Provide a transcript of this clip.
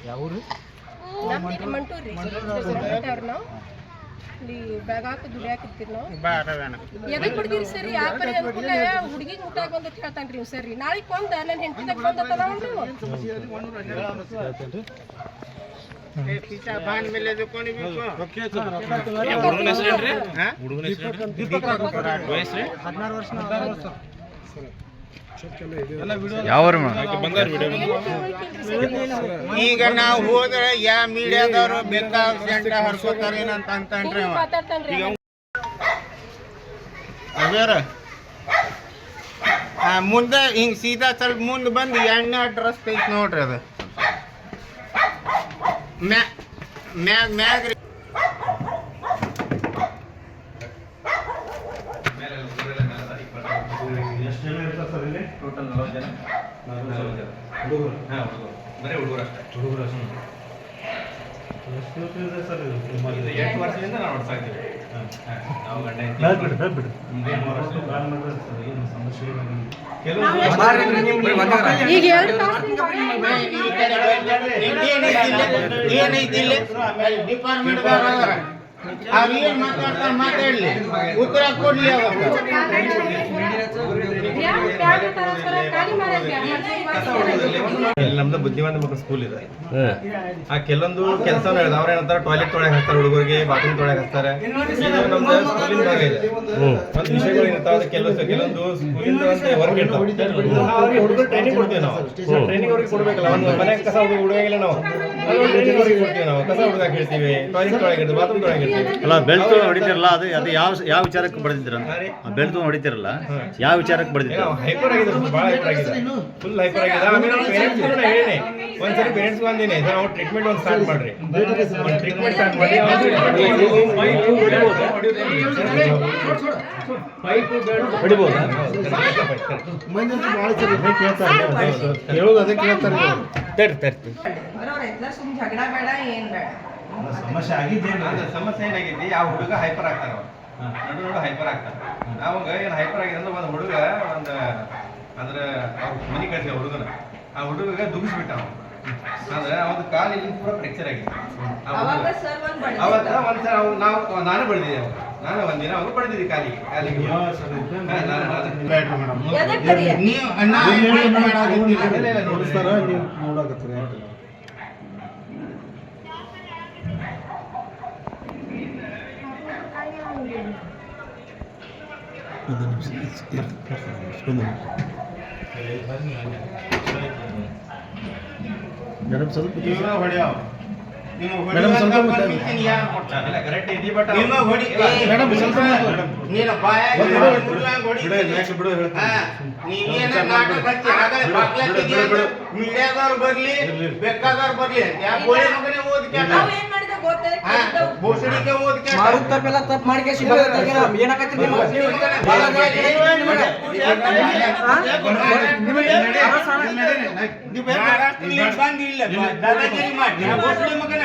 ಯಾವ್ರು ನಮ್ದು ಮಂಟೂರಿ ನಾವು ಇಲ್ಲಿ ಬ್ಯಾಗ್ ಹಾಕಿ ದುಡಿಯಾಕಿರ್ತೀವಿ ನಾವು ಎದಕ್ಕೆ ಬಿಡ್ತೀರಿ ಸರಿ ವ್ಯಾಪಾರಿ ಅಂದ್ಕೂಡಲೇ ಹುಡುಗಿಗೆ ಮುಟ್ಟಾಗ ಬಂದಕ್ಕೆ ಹೇಳ್ತಾನ್ರಿ ನೀವು ಸರಿ ನಾಳೆ ಕೊಂದ ನನ್ನ ಹೆಂಡತಿದಾಗ ಬಂದತ್ತದ ಈಗ ನಾವು ಹೋದ್ರೆ ಯಾ ಮೀಡಿಯಾದವ್ರು ಬೇಕಾದ ಗಂಟ ಹರ್ಕೋತಾರೇನಂತ ಅಂತನ್ರಿ ಮುಂದೆ ಹಿಂಗ್ ಸೀದಾ ಸ್ವಲ್ಪ ಮುಂದೆ ಬಂದು ಎಣ್ಣೆ ಅಡ್ರೆಸ್ ಐತಿ ನೋಡ್ರಿ ಅದು ಮ್ಯಾಗ ರೀ ಎಷ್ಟು ಜನ ಇರ್ತಾರೆ ಸರ್ ಇಲ್ಲಿ ಟೋಟಲ್ 40 ಜನ ಹುಡುಗರು ಬರೀ ಹುಡುಗರು ಅಷ್ಟೇ ಎಷ್ಟು ವರ್ಷ ಇದೆ ಸರ್ ಇದು 8 ವರ್ಷದಿಂದ ನಾವು ಓಡಿಸ್ತಾ ಇದ್ದೀವಿ ನಾವು ಗಂಡ ಏನು ಸಮಸ್ಯೆ ಈಗ ಏನೈತಿ ಡಿಪಾರ್ಟ್ಮೆಂಟ್ ಅವ್ರು ಏನ್ ಮಾತಾಡ್ತಾರೆ ಮಾತಾಡ್ಲಿ ಉತ್ತರ ಕೊಡ್ಲಿ ನಮ್ದು ಬುದ್ಧಿವಂತ ಮಕ್ಕಳ ಸ್ಕೂಲ್ ಇದೆ ಆ ಕೆಲವೊಂದು ಕೆಲಸ ಅವ್ರ ಏನಂತಾರೆ ಟಾಯ್ಲೆಟ್ ತೊಳೆಗೆ ಹಾಕ್ತಾರೆ ಹುಡುಗರಿಗೆ ಬಾತ್ರೂಮ್ ತೊಳೆಗೆ ಹಾಕ್ತಾರೆ ನಮ್ದು ಸ್ಕೂಲಿನ ಭಾಗ ಇದೆ ಒಂದು ವಿಷಯಗಳು ಇರ್ತಾವೆ ಕೆಲವೊಂದು ಸ್ಕೂಲಿಂದ ಒಂದು ವರ್ಕ್ ಇರ್ತಾವೆ ಅವ್ರಿಗೆ ಹುಡುಗರು ಟ್ರೈನಿಂಗ್ ಕೊಡ್ತೀವಿ ನಾವು ಟ್ರೈನಿಂಗ್ ಅವ್ರಿಗೆ ಕೊಡ್ಬೇಕಲ್ಲ ಒಂದು ಮನೆ ಕಸ ಹುಡುಗಿಲ್ಲ ನಾವು ಟ್ರೈನಿಂಗ್ ಅವ್ರಿಗೆ ಕೊಡ್ತೀವಿ ನಾವು ಕಸ ಹುಡುಗ ಹೇಳ್ತೀವಿ ಟಾಯ್ಲೆಟ್ ತೊಳೆಗೆ ಇರ್ತೀವಿ ಬಾತ್ರೂಮ್ ತೊಳೆಗೆ ಇರ್ತೀವಿ ಅಲ್ಲ ಬೆಲ್ಟ್ ಹೊಡಿತಿರಲ್ಲ ಅದು ಅದು ಯಾವ ವಿಚಾರಕ್ಕೆ ಬಡ್ದಿದ್ರ ಬೆಲ್ಟ್ ಹೊಡಿತಿರಲ್ಲ ಯಾವ ವಿಚಾರಕ್ಕೆ ಬಡ್ದಿದ್ರ ಹೈಪರ್ ಆಗಿದೆ ಭಾಳ ಹೈಪರ್ ಆಗಿದೆ ಫುಲ್ ಹೈಪರ್ ಆಗಿದೆ ಆಮೇಲೆ ನಾವು ಪೇರೆಂಟ್ಸ್ ಹೇಳಿನಿ ಒಂದ್ಸರಿ ಪೇರೆಂಟ್ಸ್ ಬಂದಿನಿ ಸರ್ ಅವ್ರು ಟ್ರೀಟ್ಮೆಂಟ್ ಒಂದು ಸ್ಟಾರ್ಟ್ ಮಾಡ್ರಿ ಟ್ರೀಟ್ಮೆಂಟ್ ಸ್ಟಾರ್ಟ್ ಮಾಡಿ ಹೊಡಿಬೋದಾ ಹೇಳೋದು ಅದಕ್ಕೆ ಹೇಳ್ತಾರೆ ಸಮಸ್ಯೆ ಆಗಿದ್ದೇನು ಸಮಸ್ಯೆ ಏನಾಗಿದೆ ಯಾವ ಹುಡುಗ ಹೈಪರ್ ಆಗ್ತಾರ ನಡು ಹೈಪರ್ ಆಗ್ತಾರ ಅವಾಗ ಏನು ಹೈಪರ್ ಆಗಿದೆ ಅಂದ್ರೆ ಒಂದು ಹುಡುಗ ಒಂದು ಅಂದ್ರೆ ಅವ್ರ ಮನೆ ಕಳಿಸಿ ಹುಡುಗನ ಆ ಹುಡುಗ ದುಗಿಸ್ಬಿಟ್ಟ ಅಂದ್ರೆ ಅವನ ಕಾಲಿಗೆ ಪೂರ ಫ್ರಾಕ್ಚರ್ ಆಗಿದೆ ಅವತ್ತ ಒಂದ್ಸಲ ನಾವು ನಾನು ಬಡ್ದಿದ್ದೆ ಅವಾಗ ನಾನು ಒಂದಿನ ಅವಾಗ ಬಡ್ದಿದ್ದೆ ಕಾಲಿಗೆ ನೋಡಿಸ್ತಾರ ನೀವು ನೋಡಕತ್ತೀರಿ ಮೇಡಮ್ ಸ್ವಲ್ಪ ಮೇಡಮ್ ಸ್ವಲ್ಪ ಕರೆಕ್ಟ್ ಇದೆ ಬಟ್ ಮೇಡಮ್ ಸ್ವಲ್ಪ ನೀನು ಮೀಡಿಯಾದವ್ರು ಬರ್ಲಿ ಬೇಕಾದವ್ರು ಬರ್ಲಿ ಭೂಷಣಿಗೆ ತಪ್ಪು ಮಾಡಿ ದಾದಾಗಿರಿ ಮಾಡಿ ಮಕ್ಕಳ